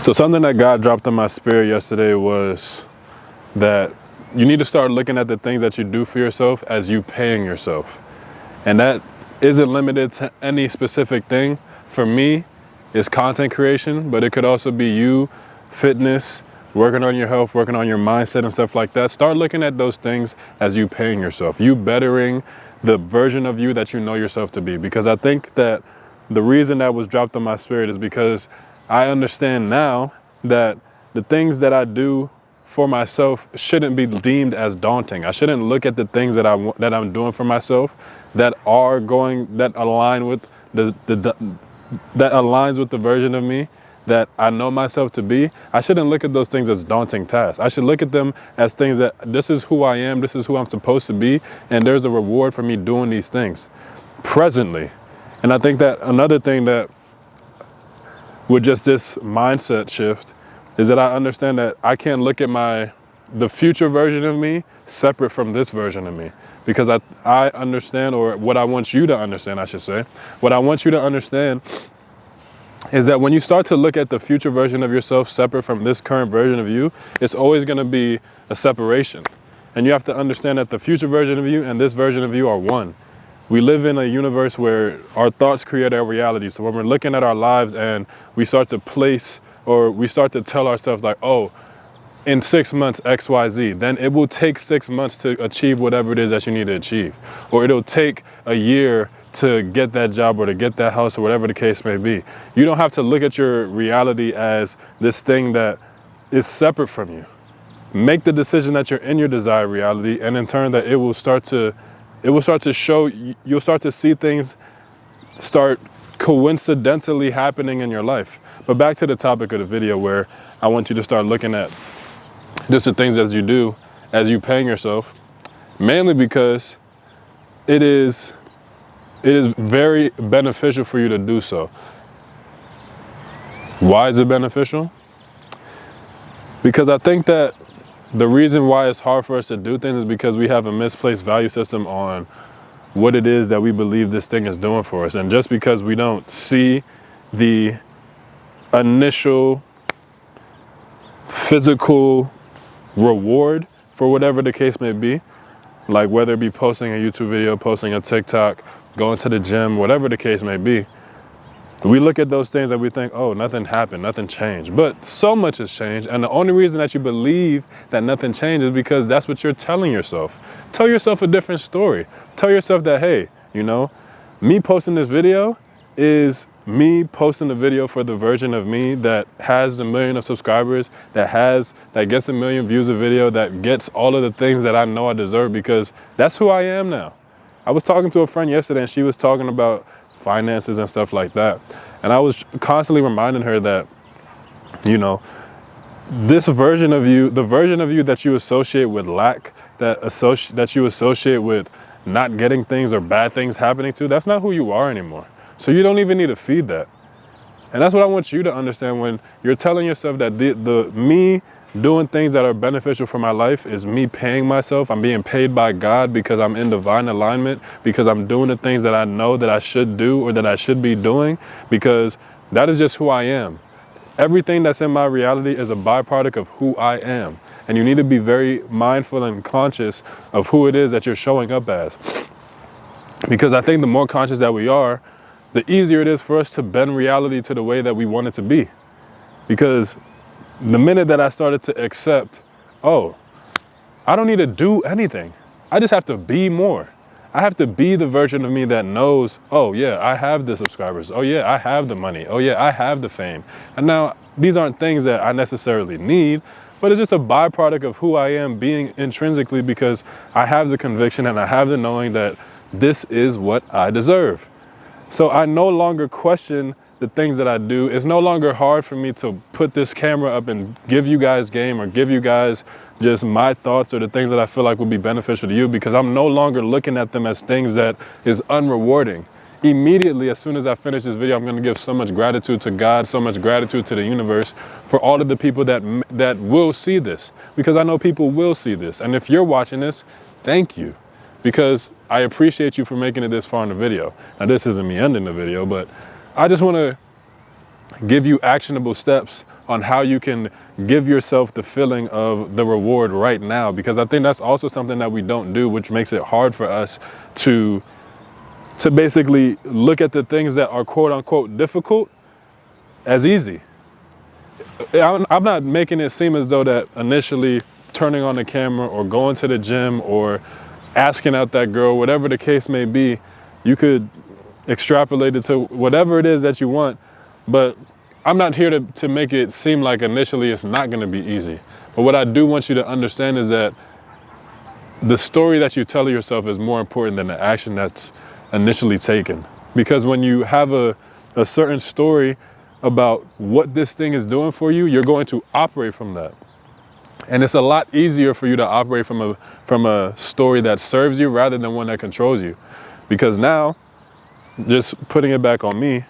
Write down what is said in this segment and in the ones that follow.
So something that God dropped in my spirit yesterday was that you need to start looking at the things that you do for yourself as you paying yourself. And that isn't limited to any specific thing. For me, it's content creation, but it could also be you, fitness, working on your health, working on your mindset and stuff like that. Start looking at those things as you paying yourself, you bettering the version of you that you know yourself to be. Because I think that the reason that was dropped in my spirit is because I understand now that the things that I do for myself shouldn't be deemed as daunting. I shouldn't look at the things that I'm doing for myself that align with that aligns with the version of me that I know myself to be. I shouldn't look at those things as daunting tasks. I should look at them as things that this is who I am, this is who I'm supposed to be, and there's a reward for me doing these things presently. And I think that another thing that with just this mindset shift is that I understand that I can't look at the future version of me separate from this version of me. Because I understand, or what I want you to understand, I should say, what I want you to understand is that when you start to look at the future version of yourself separate from this current version of you, it's always going to be a separation. And you have to understand that the future version of you and this version of you are one. We live in a universe where our thoughts create our reality. So when we're looking at our lives and we start to place, or we start to tell ourselves like, oh, in 6 months, X, Y, Z, then it will take 6 months to achieve whatever it is that you need to achieve. Or it'll take a year to get that job or to get that house or whatever the case may be. You don't have to look at your reality as this thing that is separate from you. Make the decision that you're in your desired reality, and in turn that it will start to show, you'll start to see things start coincidentally happening in your life. But back to the topic of the video, where I want you to start looking at just the things as you do, as you paying yourself, mainly because it is very beneficial for you to do so. Why is it beneficial? Because I think that the reason why it's hard for us to do things is because we have a misplaced value system on what it is that we believe this thing is doing for us. And just because we don't see the initial physical reward for whatever the case may be, like whether it be posting a YouTube video, posting a TikTok, going to the gym, whatever the case may be, we look at those things and we think, oh, nothing happened, nothing changed. But so much has changed. And the only reason that you believe that nothing changed is because that's what you're telling yourself. Tell yourself a different story. Tell yourself that, hey, me posting this video is me posting a video for the version of me that has 1 million of subscribers, that gets 1 million views a video, that gets all of the things that I know I deserve, because that's who I am now. I was talking to a friend yesterday and she was talking about finances and stuff like that. And I was constantly reminding her that, this version of you, the version of you that you associate with lack, that you associate with not getting things or bad things happening to, that's not who you are anymore. So you don't even need to feed that. And that's what I want you to understand when you're telling yourself that the me doing things that are beneficial for my life is me paying myself. I'm being paid by God because I'm in divine alignment, because I'm doing the things that I know that I should do or that I should be doing, because that is just who I am. Everything that's in my reality is a byproduct of who I am. And you need to be very mindful and conscious of who it is that you're showing up as. Because I think the more conscious that we are, the easier it is for us to bend reality to the way that we want it to be. Because the minute that I started to accept, oh, I don't need to do anything. I just have to be more. I have to be the version of me that knows, oh yeah, I have the subscribers. Oh yeah, I have the money. Oh yeah, I have the fame. And now these aren't things that I necessarily need, but it's just a byproduct of who I am being intrinsically, because I have the conviction and I have the knowing that this is what I deserve. So I no longer question the things that I do. It's no longer hard for me to put this camera up and give you guys game or give you guys just my thoughts or the things that I feel like would be beneficial to you, because I'm no longer looking at them as things that is unrewarding. Immediately, as soon as I finish this video, I'm going to give so much gratitude to God, so much gratitude to the universe for all of the people that will see this, because I know people will see this. And if you're watching this, thank you, because I appreciate you for making it this far in the video. Now, this isn't me ending the video, but I just want to give you actionable steps on how you can give yourself the feeling of the reward right now. Because I think that's also something that we don't do, which makes it hard for us to basically look at the things that are quote unquote difficult as easy. I'm not making it seem as though that initially turning on the camera or going to the gym or asking out that girl, whatever the case may be, you could extrapolate it to whatever it is that you want. But I'm not here to make it seem like initially it's not going to be easy. But what I do want you to understand is that the story that you tell yourself is more important than the action that's initially taken. Because when you have a certain story about what this thing is doing for you, you're going to operate from that. And it's a lot easier for you to operate from a story that serves you rather than one that controls you. Because now, just putting it back on me,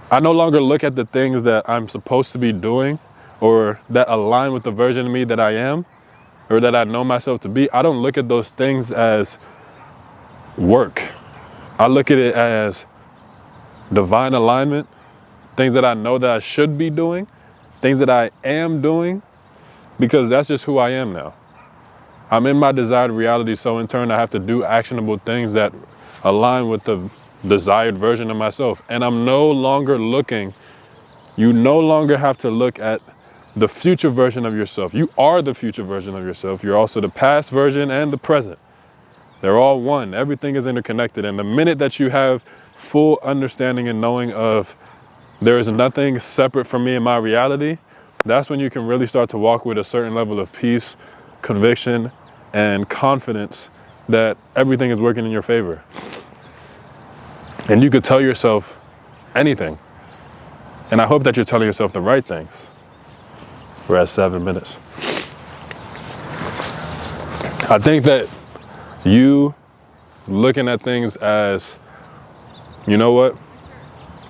I no longer look at the things that I'm supposed to be doing or that align with the version of me that I am or that I know myself to be. I don't look at those things as work. I look at it as divine alignment, things that I know that I should be doing, things that I am doing, because that's just who I am now. I'm in my desired reality, so in turn I have to do actionable things that align with the desired version of myself. And I'm no longer looking, you no longer have to look at the future version of yourself. You are the future version of yourself. You're also the past version and the present. They're all one. Everything is interconnected. And the minute that you have full understanding and knowing of there is nothing separate from me in my reality, that's when you can really start to walk with a certain level of peace, conviction, and confidence that everything is working in your favor. And you could tell yourself anything. And I hope that you're telling yourself the right things. We're at 7 minutes. I think that you looking at things as, you know what?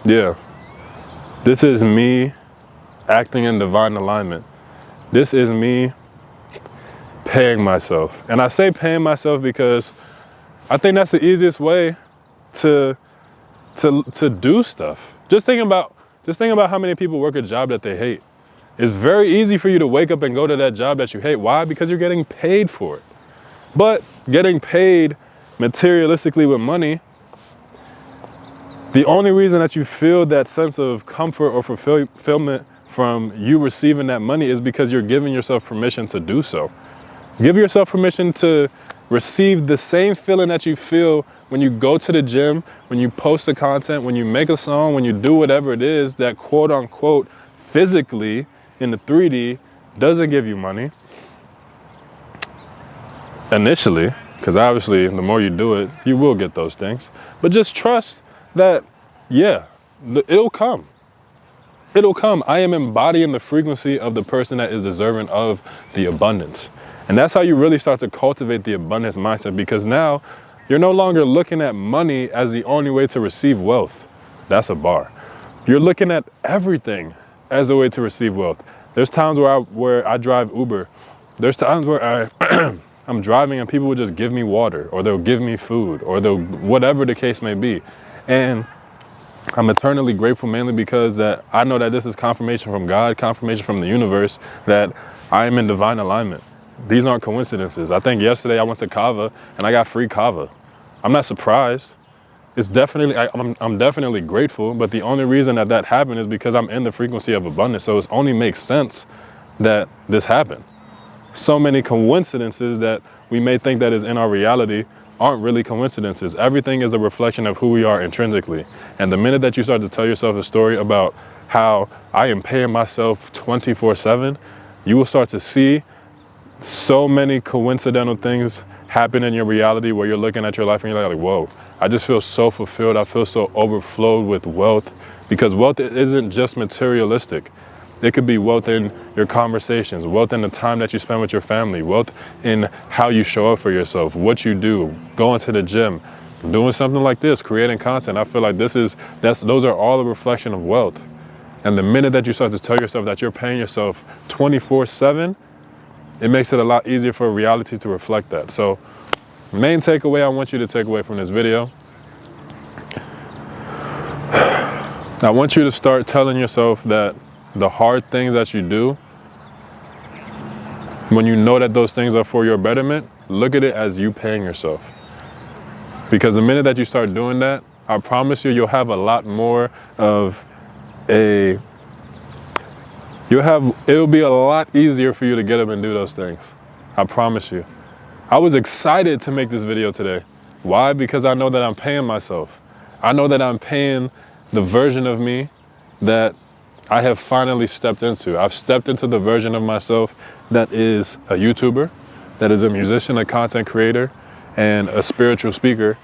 Yeah, this is me acting in divine alignment. This is me paying myself. And I say paying myself because I think that's the easiest way to do stuff. Just think about how many people work a job that they hate. It's very easy for you to wake up and go to that job that you hate. Why? Because you're getting paid for it. But getting paid materialistically with money, the only reason that you feel that sense of comfort or fulfillment from you receiving that money is because you're giving yourself permission to do so. Give yourself permission to receive the same feeling that you feel when you go to the gym, when you post the content, when you make a song, when you do whatever it is that quote unquote physically in the 3D doesn't give you money initially, because obviously the more you do it, you will get those things. But just trust that, yeah, it'll come. It'll come. I am embodying the frequency of the person that is deserving of the abundance. And that's how you really start to cultivate the abundance mindset, because now you're no longer looking at money as the only way to receive wealth. That's a bar. You're looking at everything as a way to receive wealth. There's times where I drive Uber. There's times where I'm driving and people will just give me water, or they'll give me food, or they'll, whatever the case may be. And I'm eternally grateful, mainly because that I know that this is confirmation from God, confirmation from the universe that I am in divine alignment. These aren't coincidences. I think yesterday I went to Kava and I got free Kava. I'm not surprised. It's definitely, I'm definitely grateful, but the only reason that happened is because I'm in the frequency of abundance. So it only makes sense that this happened. So many coincidences that we may think that is in our reality aren't really coincidences. Everything is a reflection of who we are intrinsically. And the minute that you start to tell yourself a story about how I am paying myself 24/7, you will start to see so many coincidental things happen in your reality where you're looking at your life and you're like, whoa, I just feel so fulfilled. I feel so overflowed with wealth, because wealth isn't just materialistic. It could be wealth in your conversations, wealth in the time that you spend with your family, wealth in how you show up for yourself, what you do, going to the gym, doing something like this, creating content. I feel like those are all a reflection of wealth. And the minute that you start to tell yourself that you're paying yourself 24/7, it makes it a lot easier for reality to reflect that. So, main takeaway I want you to take away from this video: I want you to start telling yourself that the hard things that you do, when you know that those things are for your betterment, look at it as you paying yourself. Because the minute that you start doing that, I promise you, you'll have a lot more of it'll be a lot easier for you to get up and do those things. I promise you. I was excited to make this video today. Why? Because I know that I'm paying myself. I know that I'm paying the version of me that I have finally stepped into. I've stepped into the version of myself that is a YouTuber, that is a musician, a content creator, and a spiritual speaker.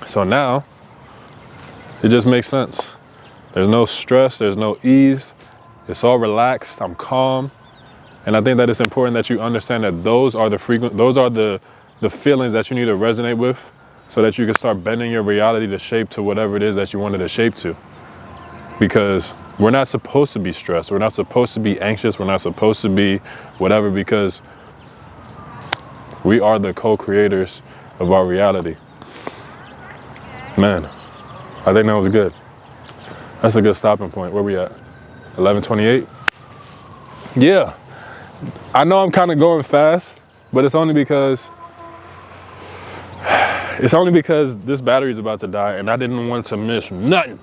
So now, it just makes sense. There's no stress, there's no ease. It's all relaxed, I'm calm. And I think that it's important that you understand that those are the feelings that you need to resonate with so that you can start bending your reality to shape to whatever it is that you wanted to shape to. Because we're not supposed to be stressed. We're not supposed to be anxious. We're not supposed to be whatever, because we are the co-creators of our reality. Man, I think that was good. That's a good stopping point. Where we at? 11:28? Yeah. I know I'm kind of going fast, but it's only because this battery is about to die and I didn't want to miss nothing.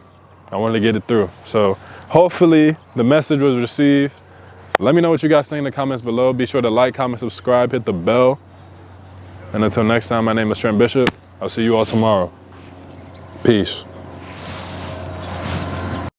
I wanted to get it through. So hopefully the message was received. Let me know what you guys think in the comments below. Be sure to like, comment, subscribe, hit the bell. And until next time, my name is Trent Bishop. I'll see you all tomorrow. Peace.